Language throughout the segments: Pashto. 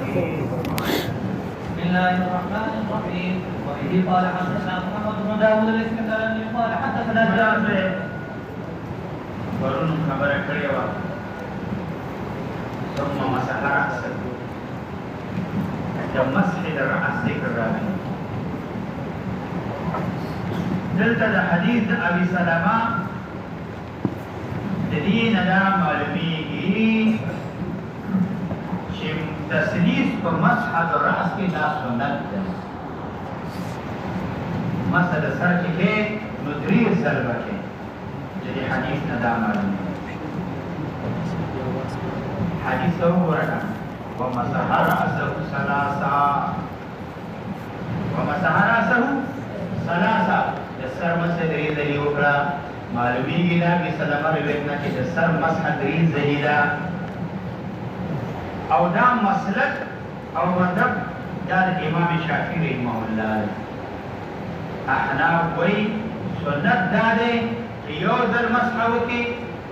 بسم الله الرحمن الرحيم. وبه قال حدثنا محمد بن داود الاسكندراني قال حدثنا جابر. ورن خبر کړی و ثم مسح رأسه د مسح الرأس ذکر راغلی دلته د حدیث د ابي سلمہ د دې نه دا معلومیږي چې تسلیث په مسح الرأس کې دا سنت ده مسح د سر کې نو درې ضربه کې jadi hadis nada malam hadis tahu orang wa masahara asahu salasa dasar masa dari ukra malumi gila bi salama riwayatna ki dasar masah dari zahida au da maslak au madhab dari imam syafi'i rahimahullah ahnaf wai sunnat dade یو ځل مسح وکړي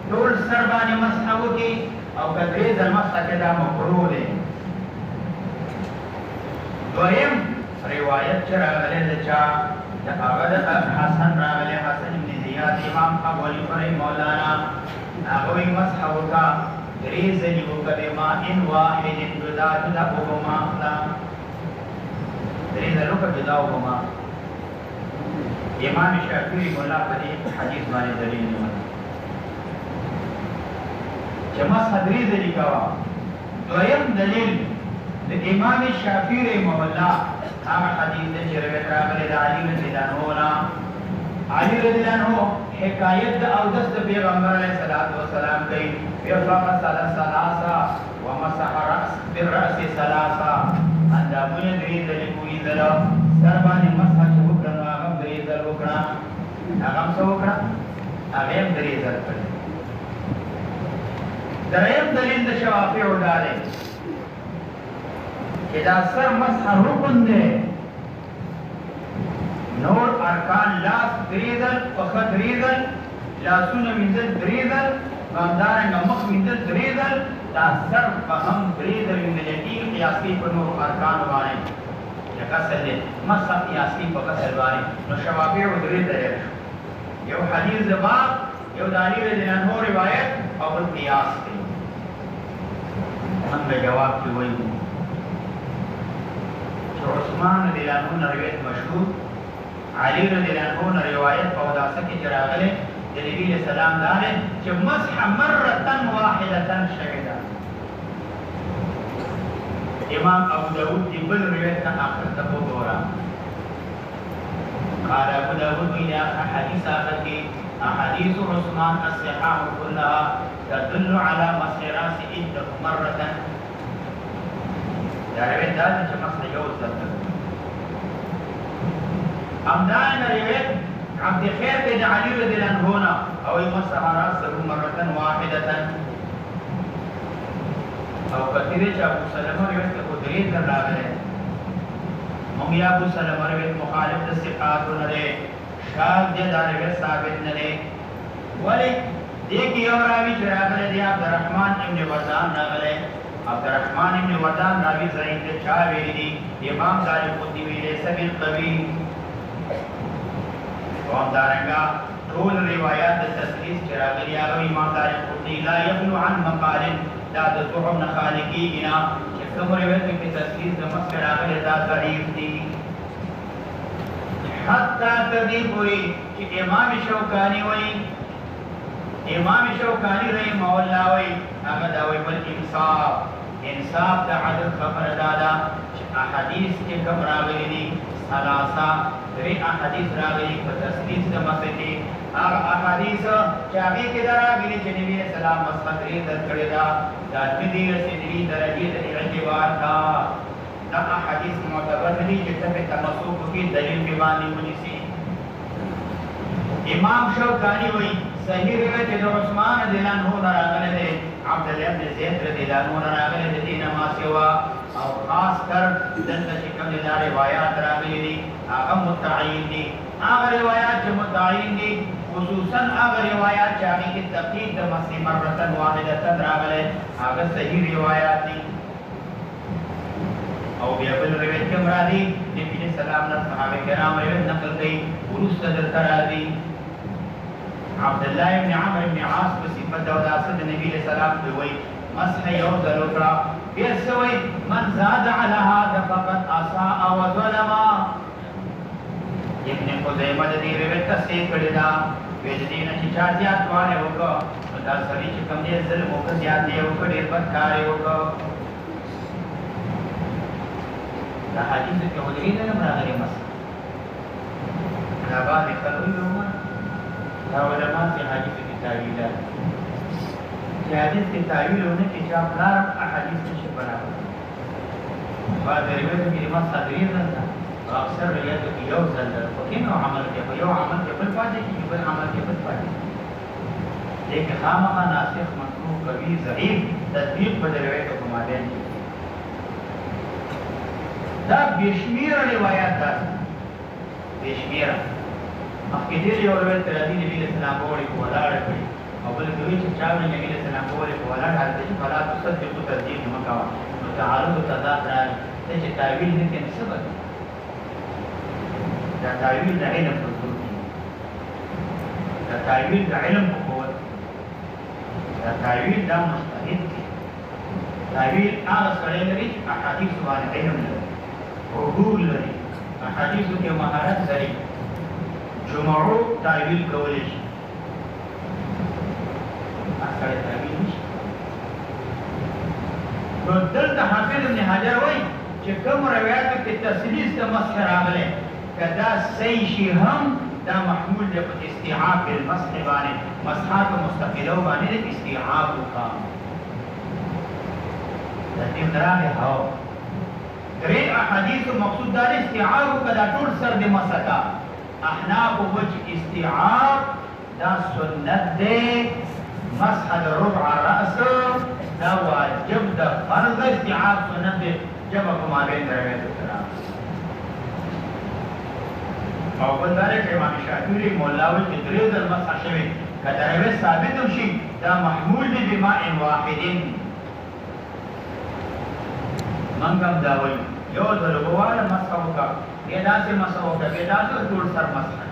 ټول سر باندې مسح وکړي او که درې ځل مسح کړي دا مکروه دی دویم روایت چې راغلی د چا د هغه د حسن راغلی حسن بن زیاد امام ابو حنیفه مولانا هغه وایي مسح وکړه درې ځلې وکړه بماء واحد جدا جدا اوبه مه اخله درې ځل وکړه جدا اوبه مه امام شافعی مولا په دې حدیث باندې دلیل نیولی چې مسح درې ځلې کوه دویم دلیل د امام شافعی رحمه الله هغه حدیث دی چې روایت راغلی د علي رضی الله عنه نه علي رضی الله عنه حکایت د اودس د پیغمبر علیه الصلاۃ والسلام کوي فغسل ثلاثه ومسح بالرأس ثلاثه اندامونه درې ځلې وویځله سر باندې مسح چې وکړه نو هغه درې ځل وکړه هغه هم څه وکړه هغه هم درې ځل کړه دریم دلیل د شوافیعو دا دی چې دا سر مسح رکن دی نور ارکان لاس درې ځل پښه درې ځل لاسونه مینځل درې ځل همدارنګه مخ مینځل درې ځل دا سر په هم درې ځل مینځل کېږي قیاسي په نورو ارکانو باندې کسر دے مسح قیاسی په کسر باندې نو شوافیعو درې دلیل یو حدیث د باب یو د علي رضی الله عنه روایت او بل قیاس دی موږ جواب کې وایو چې عثمان رضی الله عنه روایت مشهور علي رضی الله عنه روایت په وداسه کې راغلی د نبی له سلام دار چې مسح مره واحده شهدا امام ابو داود کی بل روایت کا آخر تک دورا قال ابو داود کی احادیث آخر کی احادیث عثمان الصحاح كلها تدل على مسح راس عنده مرة دا روایت دا چې مسح یو ځل امدان روایت عبد خیر بن علي رضی الله عنه او مسح راسه مرة واحدة او کثیره چې ابو سلمہ روایت کو درې تر راغله موږ یا ابو سلمہ روایت مخالف د صفات نه لري شاذ دې دا روایت ثابت نه لري ولی دې کې یو راوی چې راغله دی عبدالرحمن ابن وردان راغله عبدالرحمن ابن وردان راوی ضعیف دی چا ویلي دي امام ظاهر قطبی ویلي سبیل قوی او دارنګه ټول روایت د تسلیث چې راغلي هغه امام ظاهر قطبی لا يخلو عن مقال دا د زحم نه خالی کېږي نه چې کوم روایت کې تسلیث د مسح راغلی دا ضعیف دي حتی تر دې پورې چې امام شوکاني وایي رحمه الله وایي هغه دا وایي بل انصاف د عدل خبره دا ده چې احادیث کې کوم راغلي دي ثلاثه درې احادیث راغلي په تسلیث د مسح کې هغه احادیث چې هغې کې دا راغلي چې نبي علیه السلام مسح درې ځل کړې ده دا دې رسېدلي درجې د اعتبار ده دا احادیث معتبر نه دي چې ته پرې تمسک وکړې دلیل پرې باندې ونیسي امام شوکاني وایي صحیح روایت د عثمان رضی الله عنه نه راغلی دی عبدالله بن زید رضی الله عنه نه راغلی د دې نه ما سوا او خاص کر دلته چې کوم دا روایات راغلي دي هغه متعین دي هغه روایات چې متعین دي خصوصا هغه روایات چې هغه کې تفصیل د مسح مرة واحدة راغلي هغه صحیح روایات دي بیا بل روایت کې مرادي نبی سلام نه صحابه کرام روایت نقل کړي ورسته در ترادي عبد الله بن عمرو بن عاص په صفت او داسد نبی سلام دی وای مسح یو ذل کرا بیا سوي من زاد على هذا فقد اساء وظلم ابن خزیمه د دې روایت تصحیح کړی دا وې د دې نه چې چا زیات وانه وکړه دا سړي چې کوم دې ظلم وکړ زیات دی وکړ ډېر بد کار وکړ دا حدیث کې ولري نه راغلي مسح دا باندې کلوي ومه دا علماء في حديث التاويلات في حديث التاويل هناك جاء بلار أحاديث نشي برابر بعد رواية في لما صدرين ذنبا وأكثر روايات في يوم ذنبا وكينو عمل كيف يوم عمل كيف الفاجة كيف عمل كيف الفاجة لكن خامقا ناسخ منصوب قوي ضعيف تطبيق بدل رواية كمالين دا بشمير روايات دا بشمير مخکې دې یو روایت راځي نبی له سلام وړي په ولاړ کړي او بل دوی چې چاوي نبی له سلام وړي په ولاړ حالت کې فلا تصدقوا تصدیق مکوا نو تعارض تضاد راځي چې تعویل نه کې سبب دا تعویل د علم په صورت کې دا تعویل د علم په قوت دا تعویل د مجتهد تعویل هغه سره لري احادیث باندې علم لري حضور لري احادیث کې مهارت لري جمعو تعویل کولی شي اکثر تعویل نشي نو دلته حافظ ابن حجر وایي چې کوم روایاتو کې تسلیس د مسح راغلی که دا صحیح شي هم دا محمول دی په استیعاب بالمسح باندې مسحات مستقله باندې د استیعاب وکړه دا دې راغلی هو درې احادیث مقصود دا استیعاب وکړه دا ټول سر د مسحه احناف وجه استيعاب دا سنت دے مسح دا ربع رأس دا واجب دا فرض استيعاب سنت دے جب اکما بین رویت السلام او بندارے کہ امام شافعی مولاوی کی دریز المسح شوی کہ دا رویت ثابت شی دا محمول دی بماء واحد منگم داوی یو دلگوار مسح وکا بیدا سے مسح ہوتا بیدا سے ټول سر مسح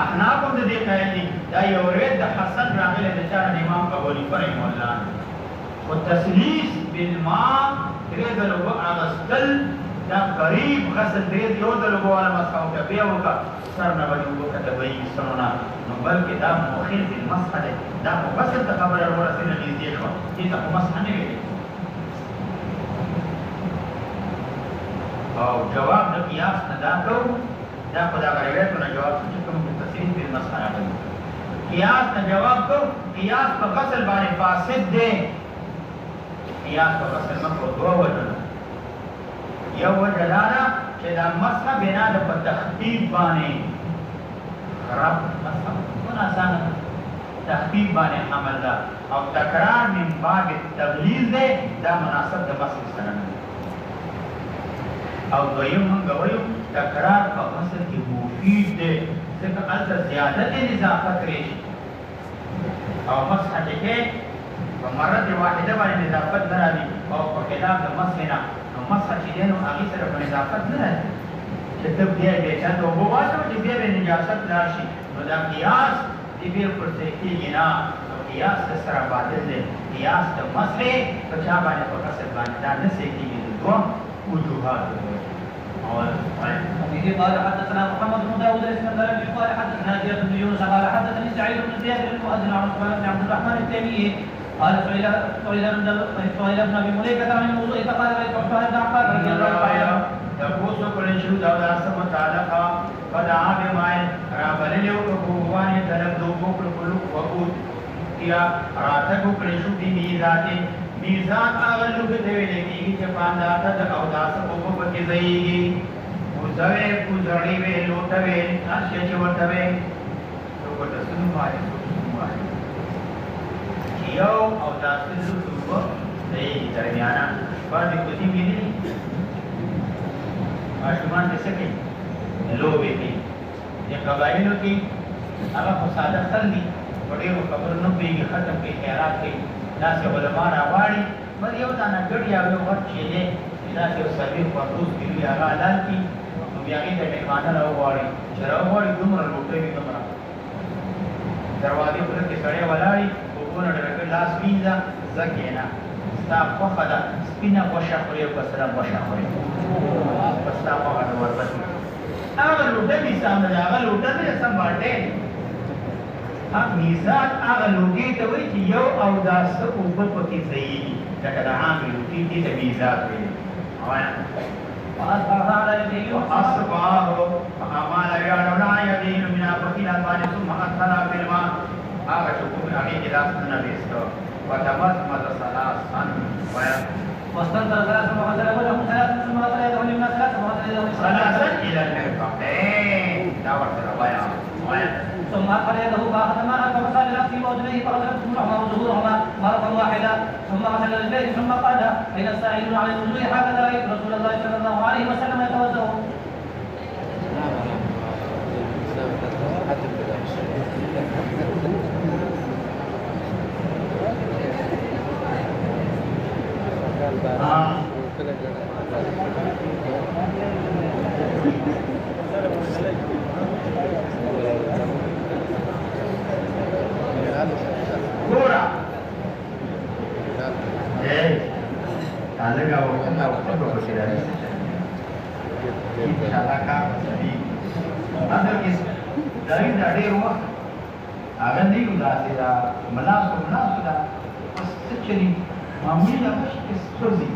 احناف هم دې قائل دي دا یو روایت د حسن راغلی د چا امام ابو حنیفه رحمه الله والتسلیس بالماء درې د لوګو اغستل دا قریب غسل درې یو د لوګو ولا مسح ہوتا بیا وکا سر نه وځي وکړه د وی سرونه نو بلکې دا مؤخر بالمسح ده دا مفصل د خبره ورسېږي دې شو دې ته مسح نه ویل او جواب د قیاس نه دا کو دا خدا غریبه نه جواب چې کوم تفصیل په مسخره کوي قیاس نه جواب کو قیاس په فصل باندې فاسد دی قیاس په فصل مکو دوه وجه یو وجه دا چې دا مسخه بنا د تخفیف باندې خراب مسخه ونه اسانه تخفیف باندې عمل دا او تکرار من باب التغلیظ دی دا مناسب د مسخه سره او دویم منگا ویو تکرار په اصل کې مفید دی ځکه هلته زیادت نظافت ریشي او مسح چې کې په مرد واحده باندې نظافت نه راځي او په خلاف د مسح نه نو مسح چې دی نو هغې سره په نظافت نه راځي چې ته بیا بیا چاته اوبه واچوه چې بیا بیا نجاست لاړ شي نو دا قیاس دې بیا پر ځای کېږي نه او قیاس د سره باطل دی قیاس د مسح په چا باندې په قصد باندې دا نه ځای کېږي د دوه وجوهات وفيه قال حدثنا محمد بن داود الاسكندراني قال حدثنا زياد بن يونس قال حدثني سعيد بن زياد بن المؤذن عن عثمان بن عبد الرحمن التيمي قال سئل ابن ابي مليكه عن الوضوء فقال رايت عثمان بن عفان رضي الله عنه تقول كل شيء داود اسم تعالى فدعا بماء رابلل وقوان طلب دو كل وقود يا راتكو كل شيء بميزات میزان هغه لوګي دی ویل کېږي چې پاندا ته د اوداس په په کې ځایږي وځوي کوځړی وی لوټه وی ناشې چې ورته وی نو ورته سنو وایي یو اوداس لوټو دی درمیانا باندې کوتي مینه ماشومان د سکه لوبي کې د قبایلو کې هغه په ساده خلدي وړي خبر نه پیږي ختم کې خیرات کې دا څه علماء راوړي بل یو دا نه ګړیا یو وخت چې دا چې سړي پروز کړي هغه حلال کی نو بیا یې د میلمانه راوغواړي چې راوغواړي دومره روټۍ وي دومره دروازې پر کې سړی ولاړي وګونه ډېر لاس وینځه زکینا ستا خوښه ده سپینه غوښه خوري او سره غوښه خوري بس ستا خوښه ده ورپسې هغه لوټه دې سامنے هغه لوټه دې سم باندې میزات هغه لوټې ته وایي چې یو او داسه اوبه پکې ځایږي لکه د عام لوټې دې ته میزات وایي وأصبح على يديه وأصبحه فأمال يعلى يديه من أبطين الألبان ثم أدخل في الماء هذا شكوك أمين إلى سنة بيستو وتمزمز ثلاثا واستنكر ثلاثا وغسل وجهه ثلاثا ثم غسل يده اليمنى ثلاثا وغسل يده ثلاثا إلى المرفقين دعوة الرواية ثم أدخل يده فأخذ ماء فمسح برأسه وأذنيه فغسل جموعهما وظهورهما مرة واحدة ثم غسل رجليه ثم قال أين السائلون على الوضوء هكذا رأيت رسول الله صلى الله عليه وسلم يتوضأ. Gora. Ada kau kenal apa berkira? Insyaallah kau jadi. Ada kis dari rumah. Agan di udah tidak melas sudah. Pas seceri mamuli apa sih sozi.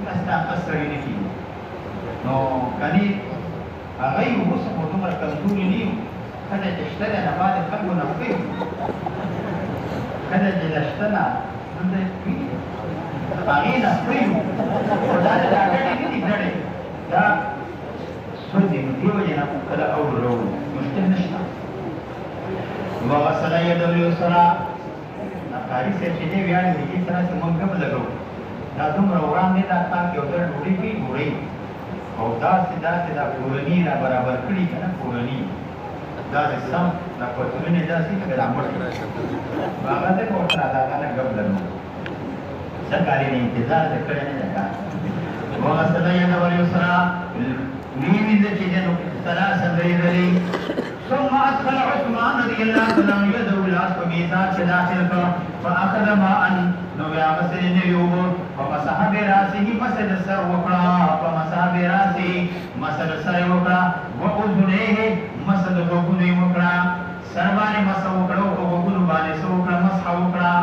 Nasta kasar ini sih. No kani agai bus motor mereka ini. Kada تشتري أنا بعد الخلق ونفيه kada jelasnya nanti kami nafih sudah ada di sini dah sudah dia wajib kada awal mesti nesta وغسل يده اليسرى نقاري سيدي بيان دي سره سمنګ بلګو دا دومره وړاندې دا تا کې اوتر ډوډۍ پی ډوډۍ او دا سیدا پورنی را برابر کړی کنه پورنی دا سم دا پورنی دا سې کړه امر هغه ته کوټه دا کنه غبلنو سرکاري نه انتظار کړی نه دا وغسل يده اليسرى وی دې چې نو ثلاثه درې ثم أدخل عثمان رضي الله عنه يده العصف ميزان داخل فأخذ ماء نويا غسل النيوب فمسح براسه مسد السر وقرا فمسح براسه مسد السر وقرا وأذنيه مسد وقنه وقرا سربانه مسح وقرا وقنه باندې سو وقرا مسح وقرا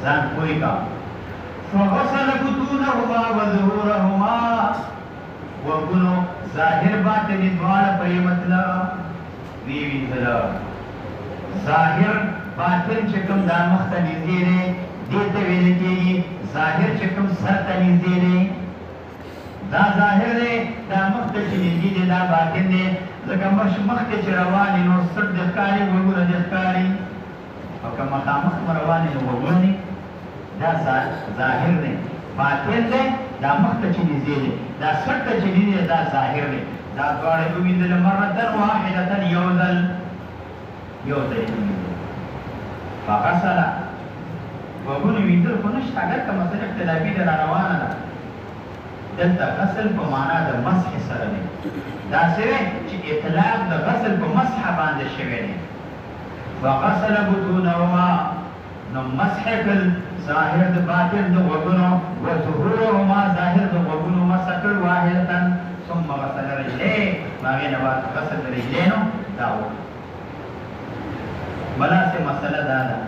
ځان کوی کا فغسل بطونهما وظهورهما وقنه ظاهر باطن دوار پرې مطلب وی ویندل ظاهر باطن چې کوم د مخ ته نږدې دی دې ته ویل کېږي ظاهر چې کوم سر ته نږدې دی دا ظاهر دی دا مخ ته چې نږدې دی دا باطن دی ځکه مخ ته چې روانې نو سر د ښکاري وګوره د ښکاري او که مخامخ روانې نو وګورې دا ظاهر دی باطن دی دا مخ ته چې نږدې دی دا سر ته چې نږدې دا ظاهر دی دا دواړه وویندل مرة واحدة یو ځای فغسل وګونو ویندل خو نشته اګر که مسله اختلافي ده روانه ده دلته غسل په معنا د مسح سره دی داسې دی چې اطلاق د غسل په مسح باندې شوی دی وغسل بطونهما نو مسح کړل ظاهر د باطن د وګونو وظهورهما ظاهر د وګونو مسح کړل واحدة ثم غسل رجليه باغې نه بعد غسل رجلینو دا و بلا سه مسله دا ده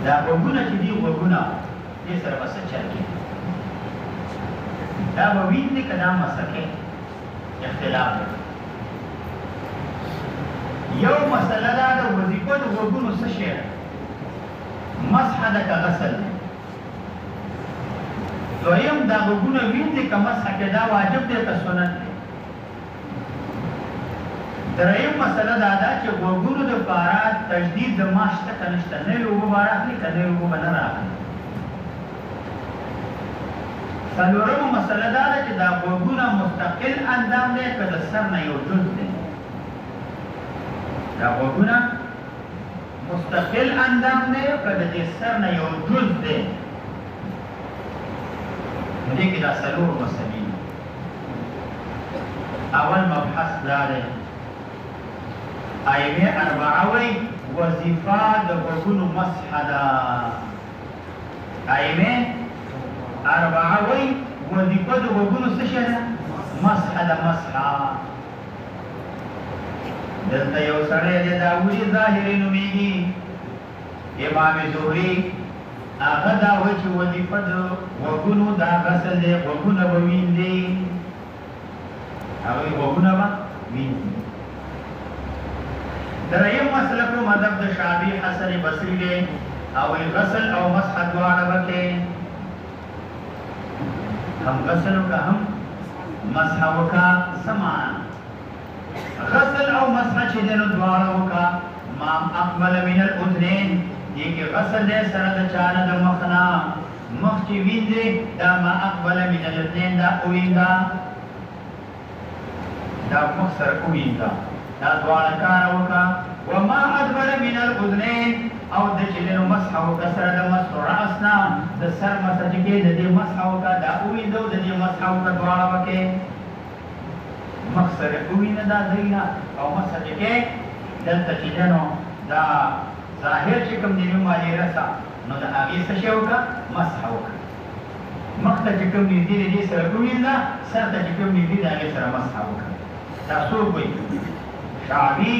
دا وګونه چې دی وګونه دې سره بس چل کې دا وینځي کدا مسکه اختلاف یو مسله دا د وظیفه د وګونو څه شی مسح د غسل دویم دا وګونه وینځي که مسح کې دا واجب دی که سنت دی دریم مسله دا ده چې وګونو د پاره تجدید د ماشته کنيشته نه یو مبارک نه کنه یو بنه راغلی څلورمه مسله دا ده چې دا وګونه مستقل اندام دی که د سر نه یو جز دی دا وګونه مستقل اندام دی که د سر نه یو جز دی دې کې دا څلور مسلې اول مبحث دا دی ائمه اربعه وی وظیفه د غوږونو مسح ده ائمه اربعه وی وظیفه د غوږونو څه شی ده مسح ده مسح دلته یو سړی دی داوودي ظاهري نومیږي امام زهري هغه دا وایي چې وظیفه د غوږونو دا غسل دی غوږونه به ویندي هغه غوږونه به ویندي دریم مسلک مذهب د شافعي حسن بصري دی او غسل او مسح دواړه وکړي هم غسل وکړه هم مسح وکړه سمان غسل او مسح چې دنو دواړه وکړه ما اقبل من الاذنين دې کې غسل دې سره د چانه د مخنا مخ چې وینځي دا ما اقبل من الاذنين دا ویندا دا مخ سره ویندا دا دواړه کار وکړه وما ادبر من الاذنين او د چې دنو مسح وکړه سره د مسح راسنا د سر مسح کې د دې مسح وکړه دا ویندا د دې مسح وکړه دواړه وکړي مقصد کوینه دا دینا او مسح کې دلته چې دنو دا ظاهر چې کوم دی مالي رسا نو دا هغه څه شی وکړه مسح وکړه مقصد چې کوم دی دې سره کوینه سره چې کوم دی دا هغه سره مسح وکړه تاسو وایي شافعي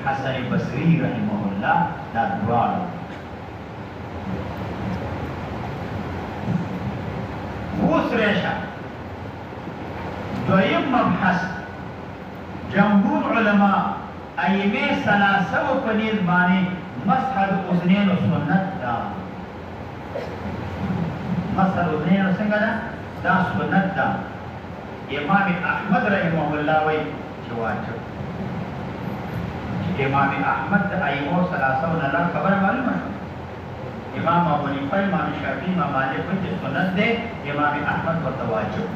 حسن بصري رحمه الله دا دواړه اوس راشه دویم مبحث جمهور علماء ائمه ثلاثه په نيز باندې مسح الاذنين سنت دا مسح الاذنين څنګه دا سنت دا امام احمد رحمه الله وی چې واجب امام احمد د ائمه ثلاثه نه خبر معلومه امام ابو حنیفه امام شافعي امام مالک وی چې سنت دی امام احمد ورته واجب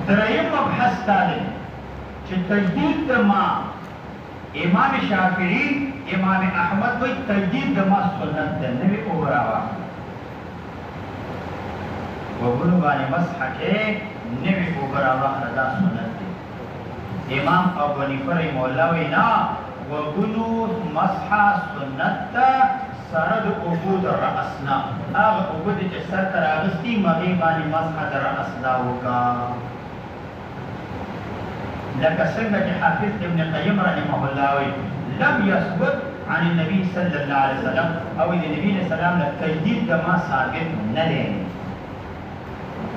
دریم مبحث تالی چې تجدید د ما امام شافعي امام احمد وی تجدید د ما سنت ده نوی اوراوا وګونو باندې مسح کې نوی اوراوا دا سنت ده امام ابو حنیفه رحمه الله وی نا وګونو مسح سنت سره د عبود راسنا هغه عبود چې سر تر اغستی مغي باندې مسح در راسنا وکا لك سنة حافظ ابن قيم رحمه الله لم يثبت عن النبي صلى الله عليه وسلم او النبي صلى الله عليه وسلم تجديد ما ثابت ندي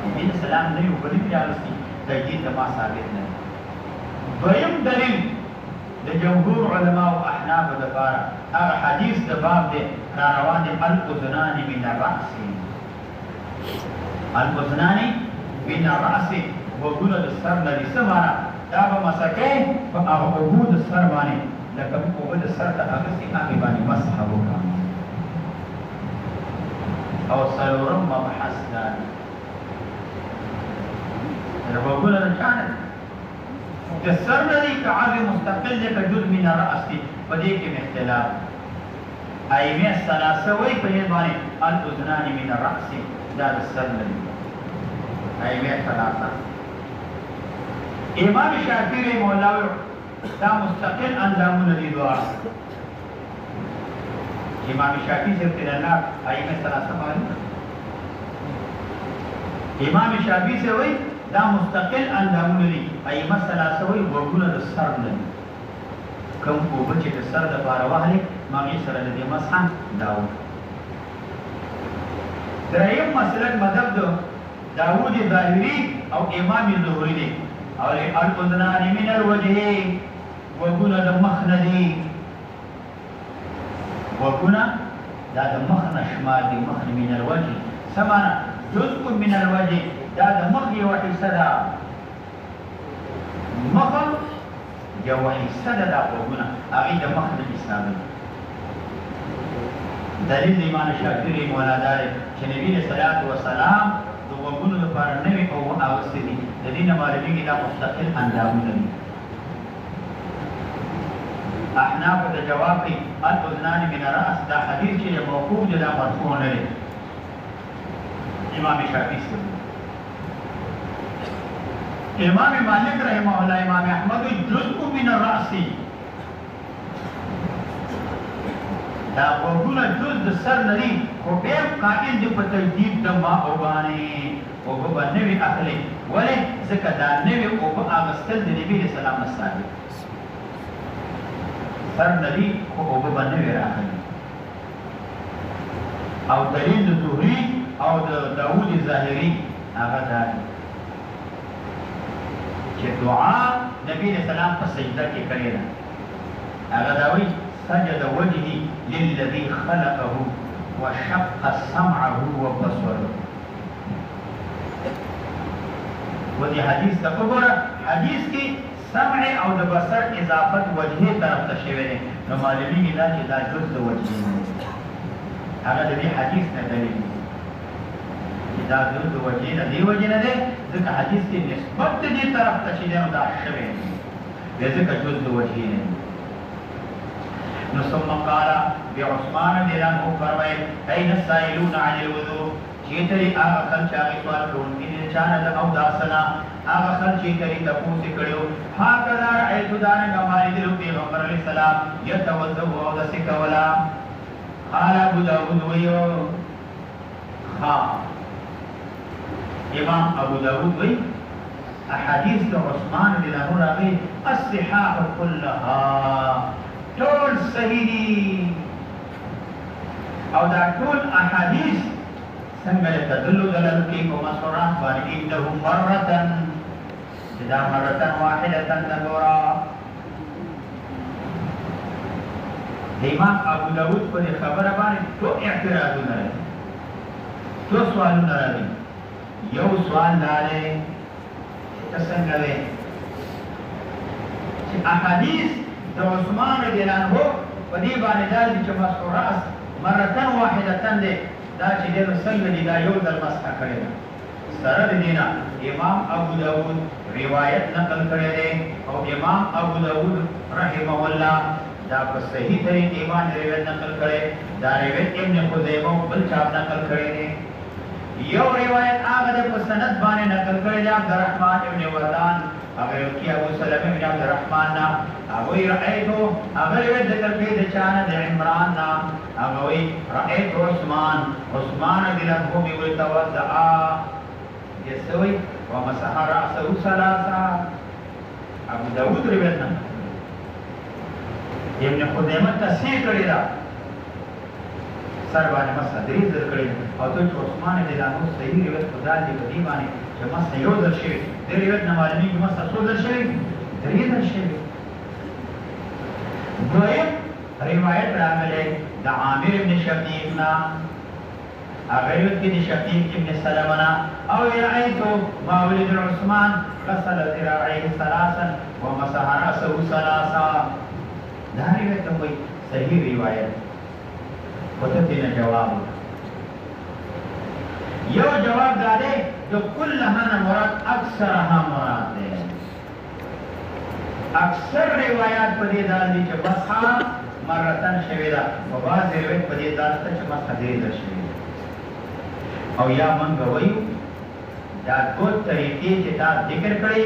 النبي صلى الله عليه وسلم نه یو بل پیاستي تجديد ما ثابت ندي دویم دلیل د جمهور علماء او احناف د لپاره هغه حدیث د باب د روان الاذنان من الراس الاذنان من الراس وګونه د سر لري سماره دا به مسکه په هغه عبود سر باندې لکه عبود سر ته اغسطی هغه باندې مسح وکړه او څلورم مبحث دا وګونه د چانه د سر لري که عرض مستقل دی که جز من الرأس دی په دې کې اختلاف ائمه ثلاثه وایي په دې باندې الاذنان من الرأس دا د سر لري ائمه ثلاثه امام شافعي رحمه الله دا مستقل اندامونه دي دواړه امام شافعي څخه نه ائمه ثلاثه باندې امام شافعي څه وایي دا مستقل اندامونه دي ائمه ثلاثه وایي وګونه د سر نه کوم په چې د سر د بار وهلي ماغي سره د مسح داو دریم مسلک مذهب داوود ظاهري او امام زهري دي او الاذنان من الوجه وګونه د مخ نه دي وګونه دا د مخ نه شمال دي مخ من الوجه سمانا جزء من الوجه دا د مخ یو حصہ ده مخ یو حصہ ده دا وګونه هغه د مخ د حساب دلیل ایمان شافعي مولا دار چې نبی صلی الله علیه وسلم د وګونو لپاره نوی او اوسې دي د دې نه معلومیږي دا مستقل اندامونه دي احناف د جواب کوي الاذنان من الراس دا حدیث چې موقوف دی دا مرفوع نه دی امام شافعي سے امام مالک رحمه الله امام احمد جزء من الرأس دا وګونه جز د سر لري خو بیا قائل دی په تجدید د ما اوبانې اوبه به نوي اخلي ولې ځکه دا نوي اوبه اخیستل د نبي علیه السلام نه ثابت سر لري خو اوبه به نوي راخلي او دلیل د زهري او د داود ظاهري هغه دا چې دعا نبی علیه السلام په سجده کې کړې ده هغه دا وایي سجد وجهي للذي خلقه وشق سمعه وبصره ودي حدیث ته وګوره حدیث کې سمع او د بصر اضافت وجهه طرف ته شوی دی نو معلومیږي دا چې دا جز د وجهه نه هغه د دې حدیث نه دلیل دی چې دا جز د وجهه نه دی وجه نه دی ځکه حدیث کې نسبت دې طرف ته چې دا شوی دی ځکه جز د وجهه نه نو ثم قال بعثمان رضی الله عنه فرمایي اين السائلون عن الوضوء چې تري هغه خلک چې سوال کوونکي دي چانه د او داسنا هغه خلک چې تري تاسو کړو هاکذا رأيت دان غماري دي پیغمبر علیه السلام يتوضا او د سکولا قال ابو داود ويو ها امام ابو داود وی احاديث عثمان رضی الله عنه راغلي الصحاح كلها ټول صحیح دي او دا ټول احادیث څنګه تدل دلالت کوي په مسورات باندې انه مرتن دا مرتن واحده تنورا امام ابو داود په خبره باندې ټو اعتراضونه لري ټو سوالونه لري یو سوال لري څنګه وي چې احادیث د عثمان رضی الله عنه په دې باندې دا چې مسورات مرتن واحده ده دا چې د څنګه دی دا یو ځل مسح کړی ده سره د دینا امام ابو داود روایت نقل کړی دی او امام ابو داود رحمه الله دا په صحیح طریقې باندې روایت نقل کړی دا روایت ابن خزیمه بل چا نقل کړی دی یو روایت هغه په سند باندې نقل کړی دی عبدالرحمن ابن وردان هغه کی ابو سلمہ بن عبدالرحمن نا هغه رأيتو هغه روایت ذکر کړی د چانه د عمران نا هغه وی رأيت عثمان رضی الله عنه وی توضأ یسوی ومسح رأسه ثلاثا ابو داود روایت نا ابن خزیمه تصحیح کړی دا سر باندې مسح درې ځل کړی او ته عثمان رضی الله عنه صحیح روایت خدا دې په دې باندې چې مسح یو ځل شي د روایت نه معلومیږي مسح څو ځل شي درې ځل شي دویم روایت راغلی د عامر ابن شقیق نا هغه روایت کې د شقیق ابن سلمہ نا او رأيت مولد عثمان غسل ذراعيه ثلاثا ومسح رأسه ثلاثا دا روایت وایي صحیح روایت وتدينا جواب یو جواب داده جو كلها مراد اکثرها مراد ده اکثر روایات په دې ځای دي چې مسح مرتن شوی دا او بعض روایت په دې ځای ته چې مسح دې ده شوی او یا مونږ وایو دا دوه طریقې چې دا ذکر کړی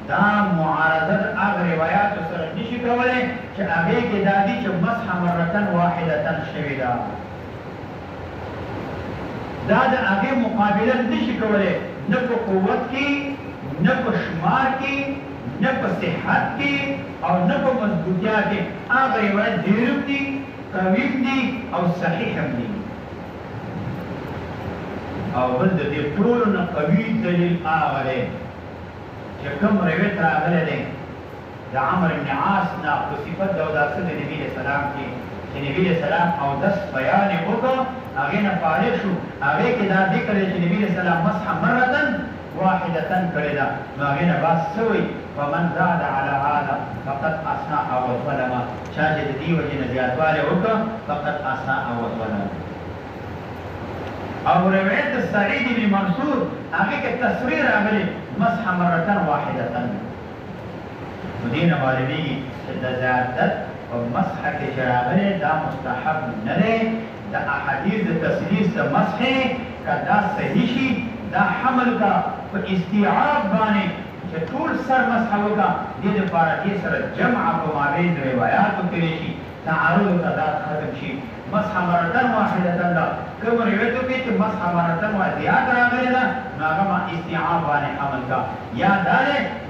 دا معارضه هغه روایات سره نشي کولای چې هغه کې دا دي چې مسح مرتن واحده شوی دا دا د هغه مقابله نشي کولای نه په قوت کې نه په شمار کې نه په صحت کې او نه په مضبوطیا کې هغه روایت ډېر دي قوي دي او صحیح هم دي او بل د دې ټول نه قوي دلیل هغه دی چې کوم روایت راغلی دی د عمرو بن عاص نه په صفت د اوداسه د نبی اسلام کې چې نبی اسلام او داس بیان وکړ هغه نه فارغ شو هغه کې دا ذکر چې نبی اسلام مسح مرتن واحده کړی دا نو هغه نه بس سوی ومن زاد على هذا فقد اساء او ظلم چا چې د دې وجه نه زیاتوالی وکړ فقد اساء او ظلم او روایت سعید بن منصور هغه کې تصریح راغلی مسح مرتن واحده مدینه معلومیږي چې د زیادت او مسح کې چې راغلی دا مستحب نه دی دا احادیث د تسلیس د مسح کدا صحیح شي دا حمل کا په استیعاب باندې چې ټول سر مسح وکړه دې لپاره دې سره جمع په مابین روایاتو کې شي تعارض کدا ختم شي مسح مرتن واحده دا کوم روایتو کې چې مسح مرتن واحده راغلی دا هغه ما استیعاب باندې حمل کا یا دا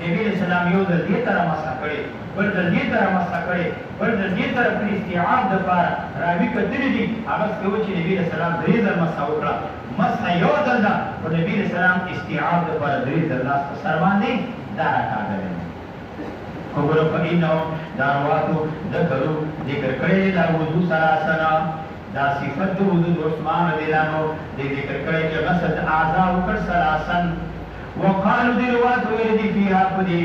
نبی اسلام یو د دې تر مسح کړي بل د دې تر مسح کړي بل د دې تر په استیعاب د لپاره راوي کتلې دي هغه څه چې نبی اسلام درې ځل مسح وکړه مسح یو ځل دا او نبی اسلام استیعاب د لپاره درې ځل لاس په سر باندې دا راکاږي وګورو په اینو دا رواتو ذکرو ذکر کړي دا وضو سلاسنا دا صفت د وضو عثمان رضی الله عنه ذکر کړي چې غسل اعضاء وکړ سلاسن وقالو دی رواتو ویلي فيها پدې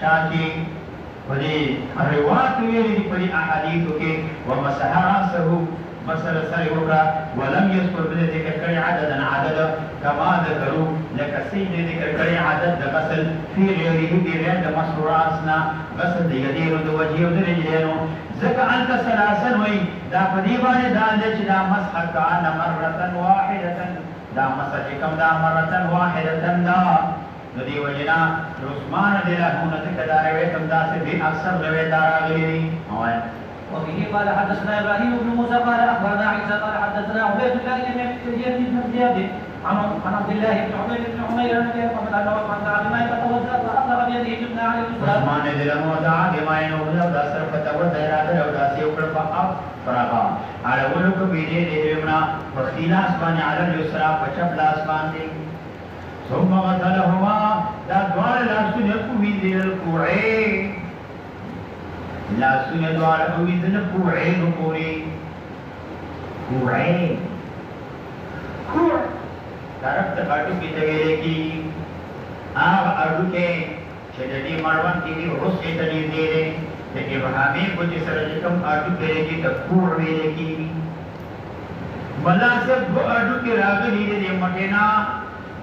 چاچی پدې رواتو ویلي پدې احادیثو کې ومسح راسه مسألة سري وكرا ولم يذكر بذي ذكر كري عددا عددا كما ذكروا لك سيد ذكر كري عدد غسل في غيره بغير مسح راسنا غسل يدين وجهه ورجلين زكا أنت سلاسل وي دا فديبان دا لج دا مسح كان مرة واحدة دا مسح كم دا مرة واحدة دا ندي وجنا عثمان دي لهونه تكدار ويتم دا سبي أكثر لوي دارا غيري وبه قال حدثنا ابراهيم بن موسى قال اخبرنا عيسى قال حدثنا عبيد الله بن زياد عن عبد الله بن عمير بن عمير رضي الله عنه انه قال بما يتوضا فاخذ بيده جبنا عليه السلام عثمان رضي الله عنه بما ينوذ داسر فتوضا اراده او داسي وکړ په فرغا على ولک بيده دیمنا فخيلاس باندې على اليسرى پچپ لاس باندې ثم غسلهما دا دوار لاسونه کوي دل کوعه لا سنة دوار اویدن کوعین پوری کوعین کوع طرف تا اڈو کی تغیرے کی آغا اڈو کے شددی مروان کی دی حسن تنی دیرے لیکن ابراہمی کو جس رجکم اڈو کرے کی تا کوع ویلے کی ملاسب دو اڈو کی راگلی دی مٹینا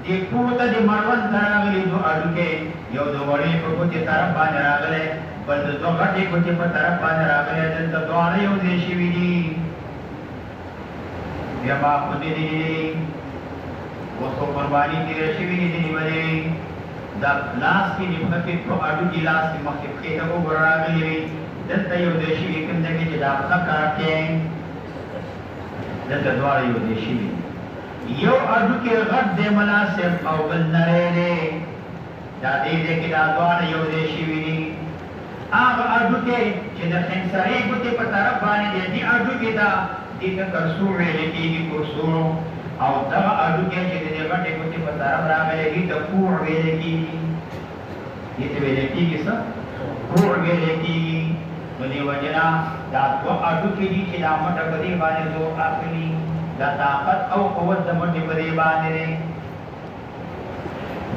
دی کوتا دی مروان تراغلی دو اڈو کے یو دو وڑی کو جی طرف بان راگلے بل دو غټي کوټي په طرف باندې راغلي دلته دواړه یو ځای شوي دي بیا ما خو دې دي اوس په قرباني تېره شوي دي نیولې دا لاس کې د مخکې په اډو کې لاس کې مخکې پښې ته وګوره راغلي وي دلته یو ځای شوي کوم ځای کې چې دا پښه کار کوي دلته دواړه یو ځای شوي یو اډو کې غټ دی مناسب او بل نری دی دا دې کې دا دواړه یو ځای شوي دي آغا اڈو کے چه در خنساری گوٹے پر طرف بانے دے دی اڈو کے دا دیکھا کرسور ویلکی گی کرسورو او دا اڈو کے چه در غٹے گوٹے پر طرف راگلے گی دا کوع ویلکی گی یہ تے ویلکی گی سا کوع ویلکی گی منی وجنا دا دو اڈو کے دی چه دا مٹا بدی بانے دو آخری دا طاقت او قوت دا مٹی بدی بانے دے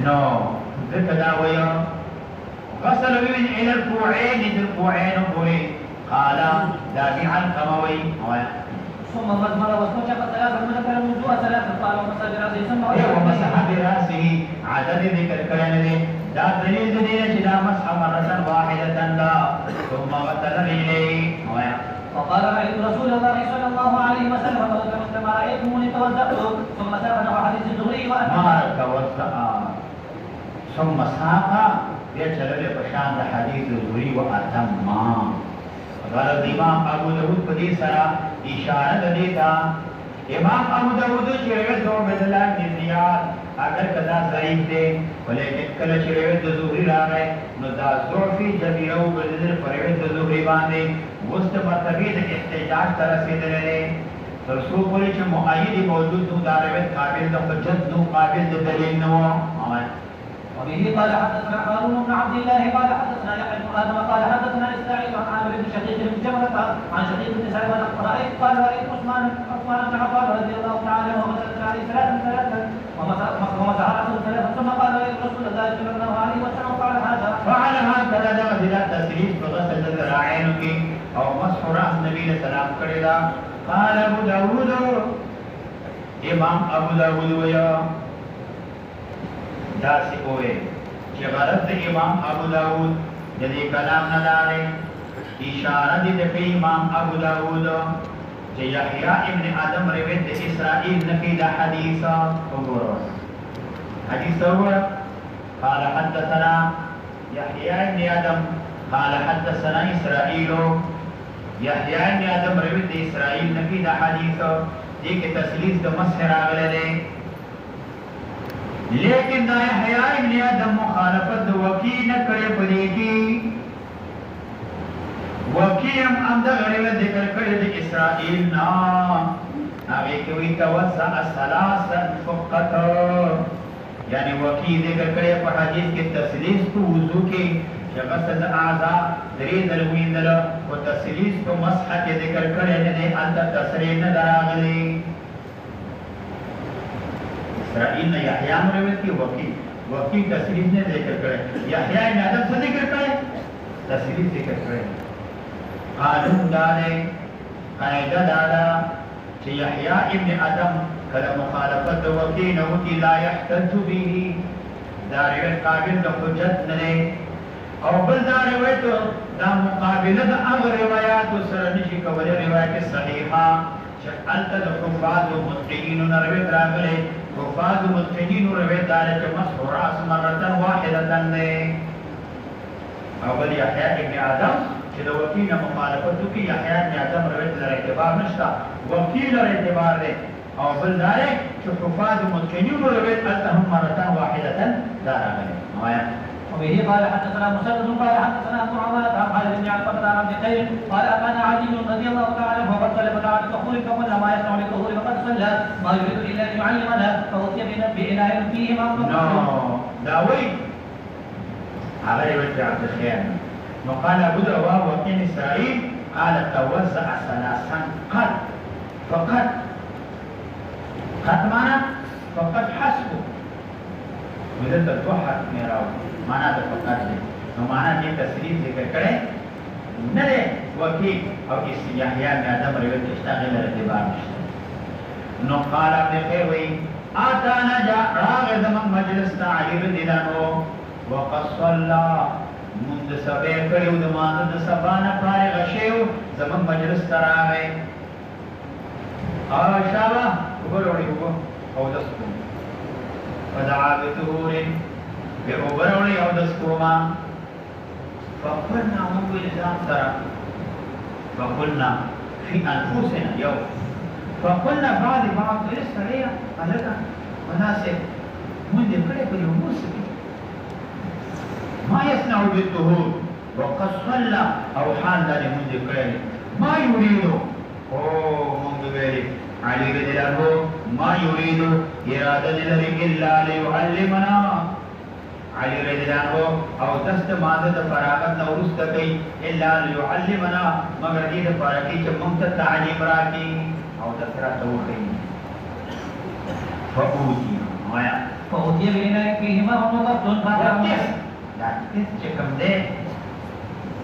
نو ذکر دا ویا غسل من الى الكوعين الكوعين بوري قال دافع القموي ثم مضمر واستنشق ثلاثا من ذكر الوضوء ثلاثا قال ومسح براسه ثم ومسح براسه عدد ذكر كلام دا دليل دليل جدا مسح مرة واحدة لا ثم غسل رجليه وقال رأيت رسول الله صلى الله عليه وسلم توضأ كما رأيتموني توضأت ثم ساق نحو حديث الزهري ما توضأ ثم ساق بیا چلوه پشان دا حدیث زوری و اتما غرض امام ابو داود پدی سرا اشارت دیتا امام ابو داود چروت دو بدلان دی زیاد اگر کدا ضعیف دے ولیکن کل چروت دو زوری راگئے نو دا ضعفی جبیرو بدلر پروت دو زوری باندے وست مرتبید احتجاج ترسی دلے ترسو پولی چه معاید موجود نو داروت قابل دا حجت نو قابل دا دلیل نو وبه قال حدثنا هارون بن عبد الله قال حدثنا يحيى بن ادم قال حدثنا اسماعيل عن عامر بن شقيق بن جمره عن شقيق بن سلمة قال رايت عثمان بن عفان رضي الله تعالى عنه وغسل عليه ثلاثا ومسح راسه ثلاثا ثم قال رايت رسول الله صلى الله عليه وسلم فعل هكذا دغه تسریح په غسل ذراعین کې او مسح راس نبی صلی الله علیه وسلم کړی دا قال ابو داود امام ابو داود ویا داسی ہوئے کہ غلط امام ابو داود جدی کلام نہ دارے اشارہ دی دفعی امام ابو داود چې یحیی ابن آدم روایت د اسرائیل نقی دا حدیث وګورئ حدیث وګورئ قال حدثنا يحيى بن آدم قال حدثنا إسرائيل يحيى بن آدم روایت اسرائیل نقی دا حدیث دې کې تسلیث د مسح راغلی دی لیکن دا یحیی ابن آدم مخالفت د وکی نه کړې پدې کې وکی هم دغه روایت ذکر کړی د اسرائیل نه هغه کې وی توسع ثلاثا فقط یعنی وکی ذکر کړی په حدیث کې تسلیث په وضو کې چې غسل اعضاء درې ځله ویندل او تسلیث په مسح کې ذکر کړی نه دی انت تصریح نه راغلی اسرائیل نه یحیی روایت کې وکی تسلیث نه ذکر کړی یحیی نه آدم څه ذکر کړی تسلیث ذکر کړی قانون داره قاعده داره چې یحیی ابن آدم کله مخالفت وکي نه وکي لا يحتج به دا روایت قابل د حجت نه او بل دا روایت دا مقابله د هغه روایت سره نشي کولای روایت صحیحه چې انت د حفاظ متقین روایت راغلي حفاظ متقین روایت دار چې مسح راس مره واحده نه او بل یحیی ابن آدم چې د وکیل مخالفت وکي یحیی ابن آدم روایت لري اعتبار نشته وکیل لري اعتبار دی او بل دا چې حفاظ متقین روایت هم مره واحده دا راغلي وبه قال حدثنا مسدد قال حدثنا ابو عمارة عن خالد بن عقبة عن عبد الخير قال أتانا علي رضي الله تعالى عنه وقد صلى على الطهور فقلنا ما يصنع بالطهور فقد صلى ما يريد إلا أن يعلمنا فأتي بإناء فيه ماء داوي على رواية عبد الخير وقال أبو داود وكين إسرائيل قال توزع ثلاثا فقد معنا فقد حسبه وإذا تتوحد ميراو معنا ده فقط دی نو معنا دې تسلیث ذکر کړي نه دی وکي او یحیی بن آدم روایت اشتغل اعتبار نشته نو قال ابن خیر وی اتانا جاء راغد من مجلس علی رضی الله عنه وقد صلى منذ سبع کړو د مانه د سبانه فارغ شیو زمون مجلس تراغه او شابه وګورئ او دسکو فدعا بطهور بأوبروني أو دسكوما فقلنا هم بالإسلام ترى فقلنا في أنفسنا يوم فقلنا بعض السرية قالت مناسب من ذكره باليوموس ما يصنع بالطهور وقد صلى أو حال ذلك من ذكره ما يريد منذ ذلك علي رضي الله عنه ما يريد إرادة لذلك إلا ليعلمنا علي رضي الله عنه او دست ماده فراغت نورست کوي الا ليعلمنا مگر دې لپاره چې موږ ته تعلیم راکړي او تسرا توخي فأوتي بإناء فيه ماء وضبط فاقس دا چې کوم دې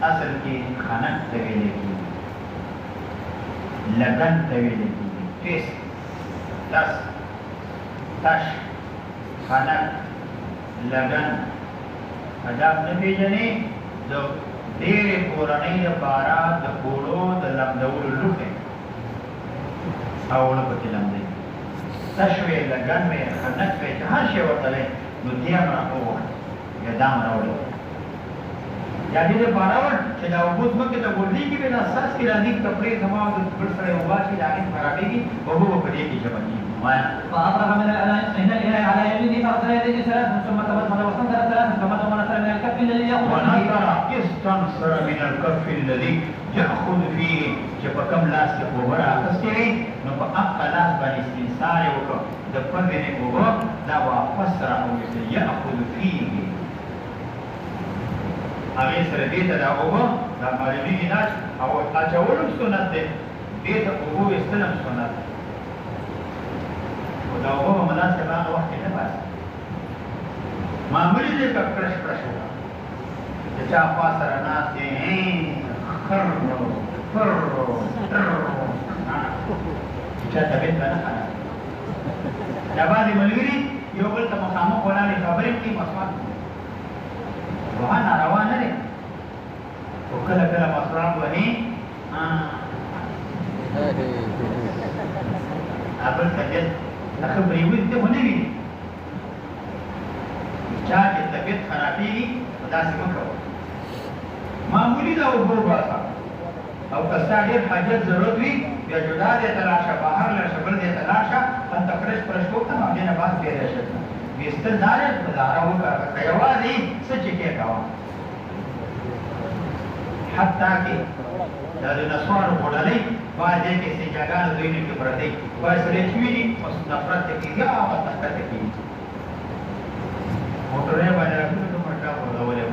اصل کې خنک ته ویل کېږي لګن ته ویل کېږي تش خنک لګن عجب نه پیژنې د ډېرې کورنۍ لپاره د کولو د لمدولو لوښی او اوړه پکې لمدوي تش وې لګن وې خنک وې چې هر شی ورته وې نو دې هم راوغوښت یا دا هم راوړی یا دې لپاره وه چې دا اوبه ځمکې ته غورځېږي بیا دا ساس کې راځي کپړې زما د بل سړی وباسي د هغې خرابېږي اوبه به په دې کې جمع کېږي فأطرح من الإناء على يمينه فأغسل يديه ثلاثا ثم تمضمض واستنثر ثلاثا ثم ونثر من الكف الذي يأخذ فيه استنثر من الكف الذي يأخذ فيه چې په کوم لاس کې اوبه رااخیستې وي نو په هغه لاس باندې استنثار یې وکړو د پزې نه اوبه دا واپس راوویستې یأخذ فيه هغې سره دې ته دا اوبه دا معلومي علاج او اچول هم سنت دی دې ته اوبه ویستل هم سنت دی دا اوبه مناسب هغه وخت کې نه باسي معمولي دی که کرش وکړه د چا خوا سره ناست دی چې چا طبیعت به نه خراب دا بعضې ملګري یو بل ته مخامخ ولاړې خبرې کوي مسواک وها ناروا نه دی خو کله کله مسواک وهي ابل طبیعت خبرې وي ته ونه وي چا چې طبیعت خرابېږي داسې مه کوه معمولي ده اوبه وباسه او که ستا ډېر حاجت ضرورت وي بیا جدا دی ته لاړ شه بهر لاړ شه بل ځای ته لاړ شه هلته فرش فرش وکړه نو هغې نه بعد تېری شه بستر دا دی ګزاره وکړه که یوازې څه چې کې کوه حتی کې دا د نسوارو غوډلۍ بعض ځای کې سنجاګانو دوینو کې پرتې بعض سړی چې ویني اوس نفرت ته کېږي هغه تښکته کېږي موټرې باندې راټول دومره چا غورځولی و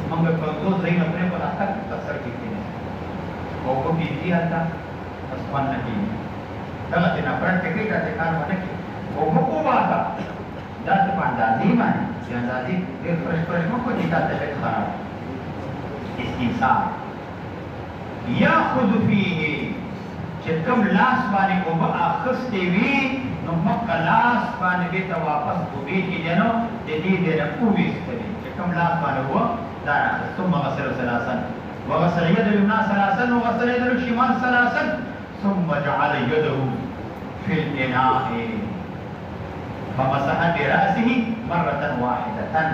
موږ به 50 ځایونه پرې په راښکته په سر کې کېناستو او په کېږي هلته بس خوند نه کېږي دغسې نفرت ته کوي داسې کار ونه کړي اوبه وباسه داسې په اندازې باندې چې اندازې ډېر فرش فرش مه کړو چې تا طبیعت خراب استنسار یاخذ فیه چې کوم لاس باندې اوبه اخیستې وي نو مکه لاس باندې بېرته واپس اوبې چې دی نو د دې دی نه وویستلې چې کوم لاس باندې اوبه دا راخیست ثم غسل ثلاثا وغسل يد اليمنى ثلاثا وغسل يد الشمال ثلاثا ثم جعل يده في الإناء فمسح برأسه مرة واحدة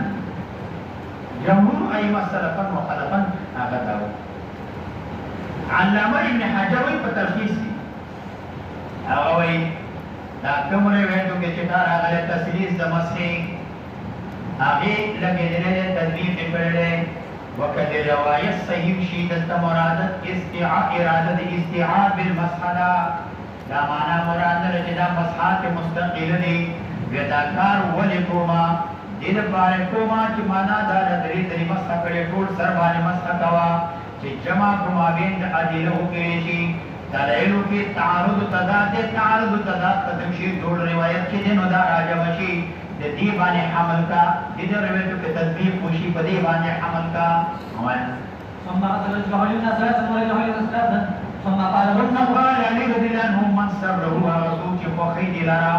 جمهور أئمة سلفا وخلفا هكذا علامه ابن حجر وی په تلخیص کې هغه وایي دا کوم روایتو کې چې دا راغلی تسلیث د مسحې هغې لګېدلی دی تدویق یې کړی دی وکه د روایت صحیح شي دلته مراد اراده د استیعاب بالمسح ده دا معنا مراد نه ده چې دا مسحات مستقله دي بیا دا کار ولې کومه دې دپاره کومه چې معنا دا ده درې درې مسح کړې ټول سر باندې مسح کوه چې جمع په مابین د ادله وکړي شي دلایلو کې تعارض تضاد ختم شي ټول روایت کې دی نو دا راجمع شي د دې باندې حمل کا د دې روایتو کې تطبیق وشي په دې باندې حمل کا ثم غسل وجهه اليمنى ثلاثا ورجله اليسرى ثلاثا ثم قال علي رضي الله عنه من سره رسول چې خوښي دي لرا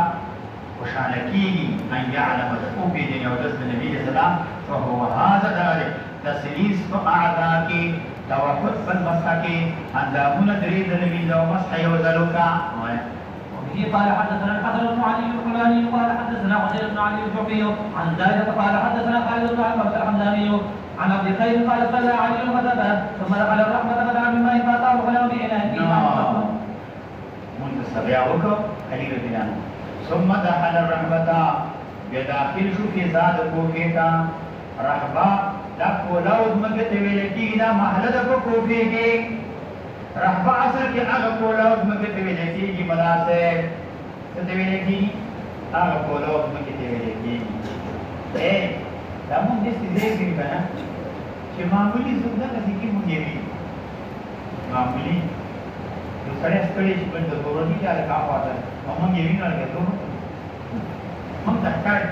خوشاله کېږي ان يعلم د وپېژني او دس د نبي علیه السلام فهو هذا ذلك تسلیث په اعضا کې توحد په مسح کې اندامونه درې ځله وینځه او مسح یو ځل وکړه وبه قال حدثنا الحسن بن علي الحلواني قال حدثنا حسين بن علي الجعفي عن زائدة قال حدثنا خالد بن عمرو الحمداني عن عبد الخير قال صلى علي وغضبه ثم دخل الرحمة فدعا بماء فأعطاه غلام بإناء فيه منتصب يا وكو علي رضي الله عنه ثم دخل الرحمة بداخل شو في زاد کوفه رحبه دا کولاو زمکه ته ویل کېږي دا محله ده په کوفې کې رحبه اصل کې هغه کولاو زمکه ته ویل کېږي مناسب څه ته ویل کېږي هغه کولاو زمکه ته ویل کېږي دا مونږ داسې ځای کې که نه چې معمولي څوک دغسې کې مونږ یې وي معمولي یو سړی ستړی شي بل د کورني چا لکه اخواته نو مونږ یې وینو لکه ټول مونږ ته ښکاري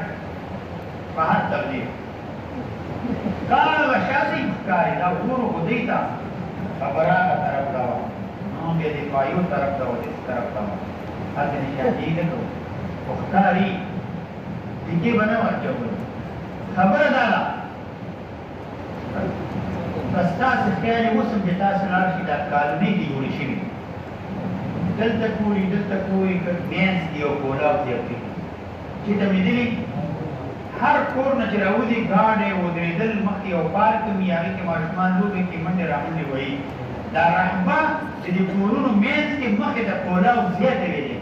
په هر تبلیغ کار وشاسي ښکاري دا ورو خو دی ته خبره هغه طرف ته وه بیا د پایو طرف ته وه داسې طرف ته وه هلته نشاندهي نه کوو خو ښکاري ټیکې به نه ورچوو خبره دا ده که ستاسې خیال یې اوس هم چې تاسې لاړ شي دا کالونۍ کې جوړې شوي دلته کوري دلته کوري مینځ کې یو کولاو زیاتې چې ته مې لیدلي هر کور نه چې راوځي ګاډۍ ودرېدل مخکې یو پارک وي هغې کې ماشومان لوبې کې منډې رامنډې وهي دا رحبه چې د کورونو منځ کې مخکې د کولاو زیاته ویلې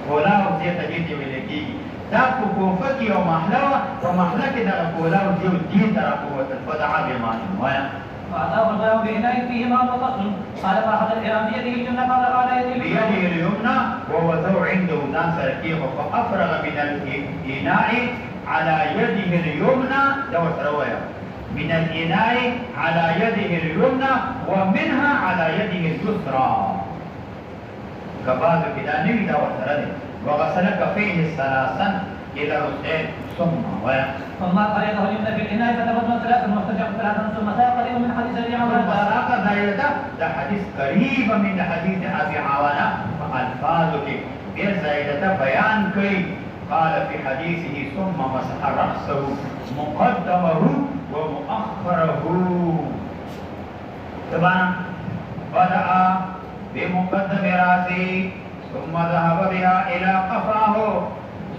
کولاو زیاته دې ته ویلې کېږي دا په کوفه کې یو محله وه په محله کې دغه کولاو زیو دې طرف ووتل فدعا بماء وایه فأتاه الغلام بإناء فيه ماء وفصل قال فأخذ الإرام بيده اليمنى قال على يده اليمنى ووضعه عنده نان سركيه فأفرغ من الإناء على يده اليمنى دوت رواية من الإناء على يده اليمنى ومنها على يده اليسرى كبعض كده نبي دوت رده وغسل كفيه ثلاثا إلى رسول ثم ثم قريضه اليمنى في الإناء فتبدل ثلاثا واستجاب ثلاثا ثم ساق قريبا من حديث أبي عوانة وساق زائدة ده حديث قريبا من حديث أبي عوانة فألفاظه غير زائدة بيان كي قال في حديثه ثم مسح رأسه مقدمه ومؤخره طبعا بدأ بمقدم راسه ثم ذهب بها إلى قفاه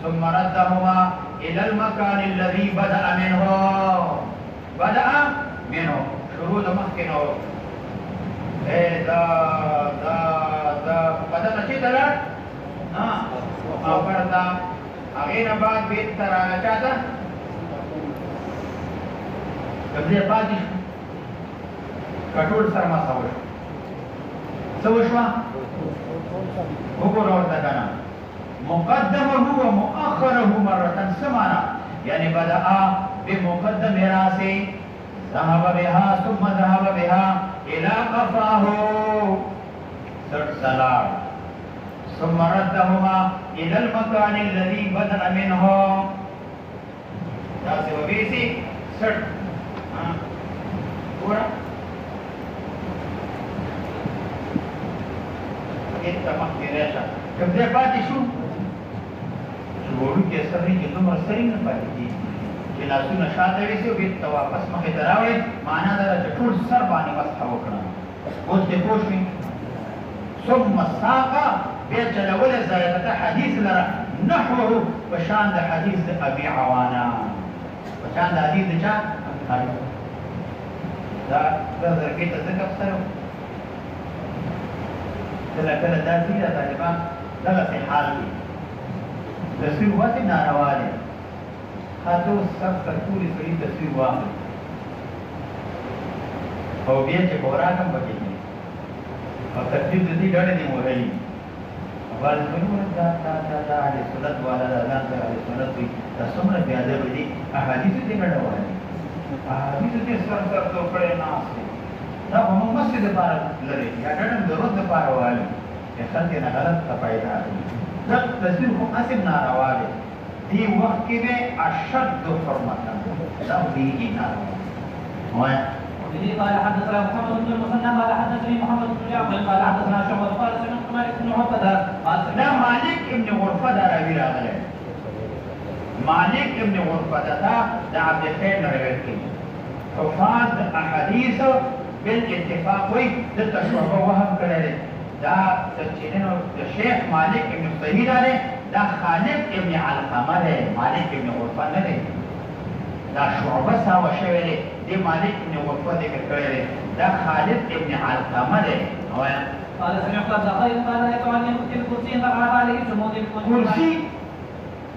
ثم ردهما إلى المكان الذي بدأ منه شروع مخکنو دا بدن چی دلر مخابر دا اغین بعد بیت ترانا چاہتا قبضی پاتی شو کٹول سرما سوشوا حکر اور تکنا مقدمه ومؤخره مرة سمانا يعني بدأ بمقدم راسه ذهب بها ثم ذهب بها إلى قفاه سلسلار ثم ردهما إلى المكان الذي بدأ منه تاسي وبيسي سر پورا اتمق کی ریشا کم دے پاتی شو شروعو کی اثر نہیں کہ تم رسرین پاتی دی کہ لاسو نشاط ویسی و بیت واپس مخی دراوی معنی دارا چطور سر بانی وستحا وکنا بوز دی پوشوی ثم ساقا بیت جلول زائدتا حدیث لرا نحوه بشان دا حدیث دا ابی عوانا بشان دا حدیث دا چا دا ذرقیت ذکر سرو کله کله دا زیاده طالبان دغه سي حال دي تصویر واسه ناروا دي خاطو سب ټولې سړي تصویر واخلي او بیا چې خوراکم پکې دي او ترتیب دې ډېر دي مورې اول څنګه دا د سنت والا د اذان سره د سنت وي د څومره بیا د دې احادیث دې ګډوالي احادیث دې سر تو کړي نه دا هم مسجد لپاره لري یا ډېر ضرورت لپاره وایي چې خلک نه غلط تپایدا دا تصویر خو اسب ناروا دي دی وخت کې به اشد حرمت دا دی ناروا وبه قال حدثنا محمد بن المثنى قال حدثني محمد بن جعفر قال حدثنا شعبة قال سمعت مالك بن عقبة قال لا مالك ابن غرفة راوي راغله مالك ابن غرفة دا عبد الخير روایت کوي حفاظ احاديث بالاتفاق وي دلته شعبه وهم کړی دا تفسیرونو د شیخ مالک ابن صحیح دی دا خالد ابن علقمه دی مالک ابن غرفه نه دی دا شعبه ساوه شوی دی دی مالک ابن غرفه ذکر کړی دی دا خالد ابن علقمه دی قال سمعت ابن خير قال يتعلم في الكرسي فقال عليه سمود کرسی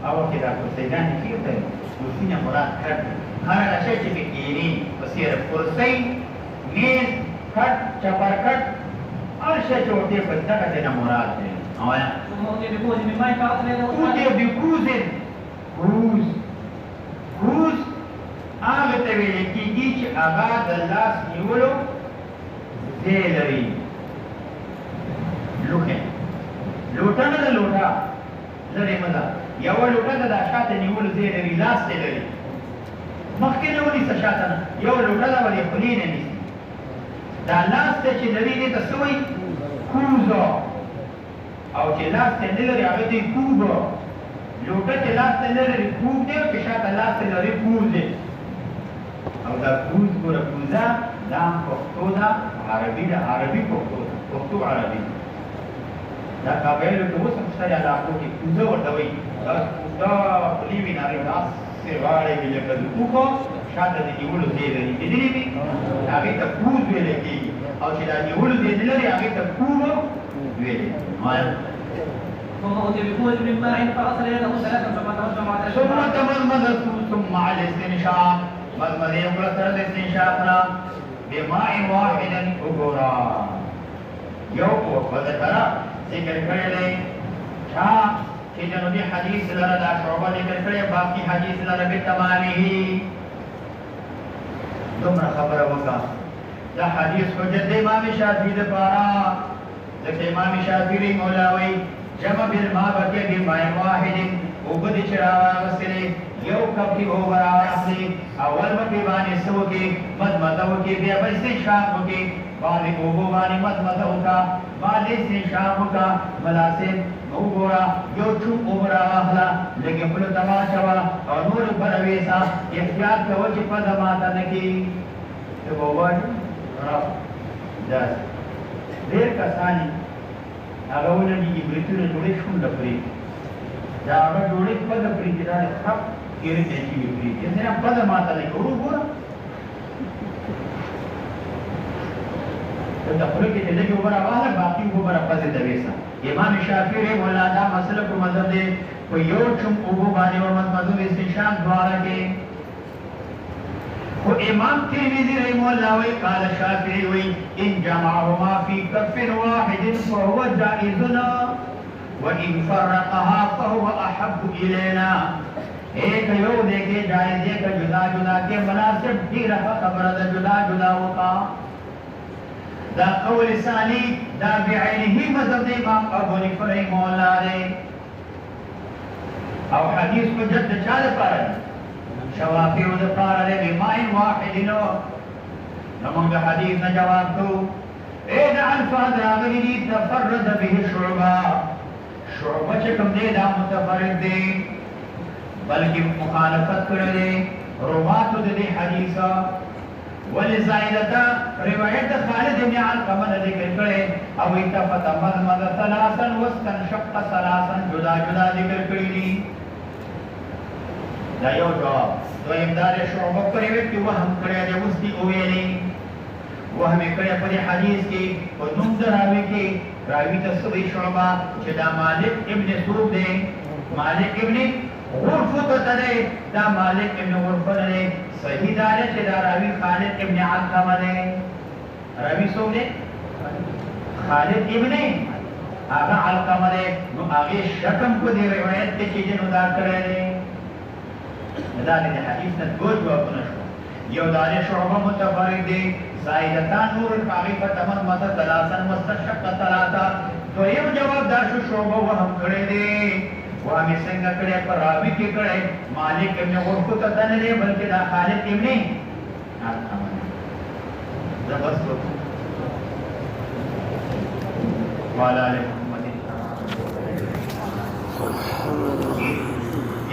او کې دا کرسیګان کیږي کرسی نه مراد کړ هر هغه چې کېږي بصیر کرسی میز کټ چپر کټ هر شی چې ورته په دغه دینه مراد دی اوایا سمود بكوز من ماء فاصله کوز هغه ته ویل کېږي چې هغه د لاس نیولو ځای لري لوټه نه ده لوټه لرې مده یوه لوټه ده د شاته نیولو ځای لري لاس ته لري مخکې نه ونیسه شاته نه یوه لوټه ده ولې خولې نه نیسي دا لاس ته چې لري دې ته څه وایي کوزه او چې لاس ته نه لري هغه ته کوبه لوټه چې لاس ته نه لري کوب دی او چې شاته لاس ته لري کوز دی او دا کوز ګوره کوزه دا پښتو ده عربي ده عربي پښتو ده پښتو عربي دا قبایلو کې اوس هم شته علاقو کې کوزه ورته وایي دا کوزه خولې وي نارې داسې غاړې وي لکه د اوښو شاته د نیولو ځای لري لیدلې وي هغې ته کوز ویلی کېږي او چې دا نیولو ځای نه لري هغې ته کوبه ویلې ثم أتي بكوز من ماء فغسل يده ثلاثا ثم ترجم على ثم تمضمض ثم على الاستنشاق مضمض يقول سر الاستنشاقنا بماء واحد وګورا یو وذكر ذکر کړی دی چا چې جنوبي حدیث لره دا شعبه ذکر کړی باقي حدیث لره بتمامه دومره خبره وکړه دا حدیث حجت د امام شافعي لپاره ځکه امام شافعي مولاوي جمع بالماء بکې بماء واحد اوبه دې چې راواغستلې یو کپ کې اوبه راواخلې اول به پرې باندې څه وکړې مدمده وکړې بیا به استنشاق وکړې باندې اوبو باندې مدمده وکړه باندې استنشاق وکړه مناسب وګوره یو چوب اوبه راواخله لږې خولو ته واچوه او نور بله ویسه احتیاط کوه چې پزه ماته نه کړي ته به ووایې داسې ډېر کسان هغه ولې عبرتونه جوړې شونډه پرې دا هغه جوړې پده پرې چې دا خپ کېرې ته چې پرې څنګه پده ماته نه ګورو ګوره دا خپل کې دې جو برا واه باقي کو برا پده د وېسا امام شافعي رحمه الله دا مسله په مذهب دې په یو چم او باندې او مذهب استشهاد دواره کې و امام ترمذی رحمه الله وی قال شافعی وی ان جمعهما فی کف واحد فهو جائز وان فرقها فهو احب الینا ایک یو دیکھے جائز ہے کہ جدا جدا کے مناسب بھی رہا خبر دا جدا جدا ہوتا دا قول ثانی دا بعینه مذهب امام ابو حنیفه رحمه الله دے او حدیث کو جد چالے پارا شوافی و دفار علی بمائن واحدینو نمونگ حدیث نا جواب تو اید الفاظ راغلی دی تفرد به شعبہ شعبہ چکم دے دا متفرد دے بلکہ مخالفت کردے رواتو دے حدیثا ولزائدتا روایت خالد ابن علقمہ نے ذکر کرے او اتفت مضمد ثلاثا واستنشق ثلاثا جدا جدا ذکر کردی دا یو جواب دویم دار شعبہ پرې وې چې وهم کړی دی اوس دی ویلې وهم کړی په حدیث کې او نوم دراوي کې راوي ته سوي شعبہ چې دا مالک ابن سروب دی مالک ابن غرفه ته دی دا مالک ابن غرفه دی صحیح دار چې دا راوي خالد ابن علقمه دی راوي څوک دی خالد ابن هغه علقمه دی نو هغه شکم کو دی روایت کې چې نو دا کړی دی دا د حدیث نه دوه جوابونه شو یو دار شعبہ متفرد دی زائدتان نور الفاغفه تمن مت ثلاثا مستشق ثلاثا دویم جواب دا شو شعبہ وهم کړی دی وهم څنګه کړی پر راوی کې کړی مالک ابن غرفه ته نه دی بلکې دا خالد ابن زبرست وعلى آل محمد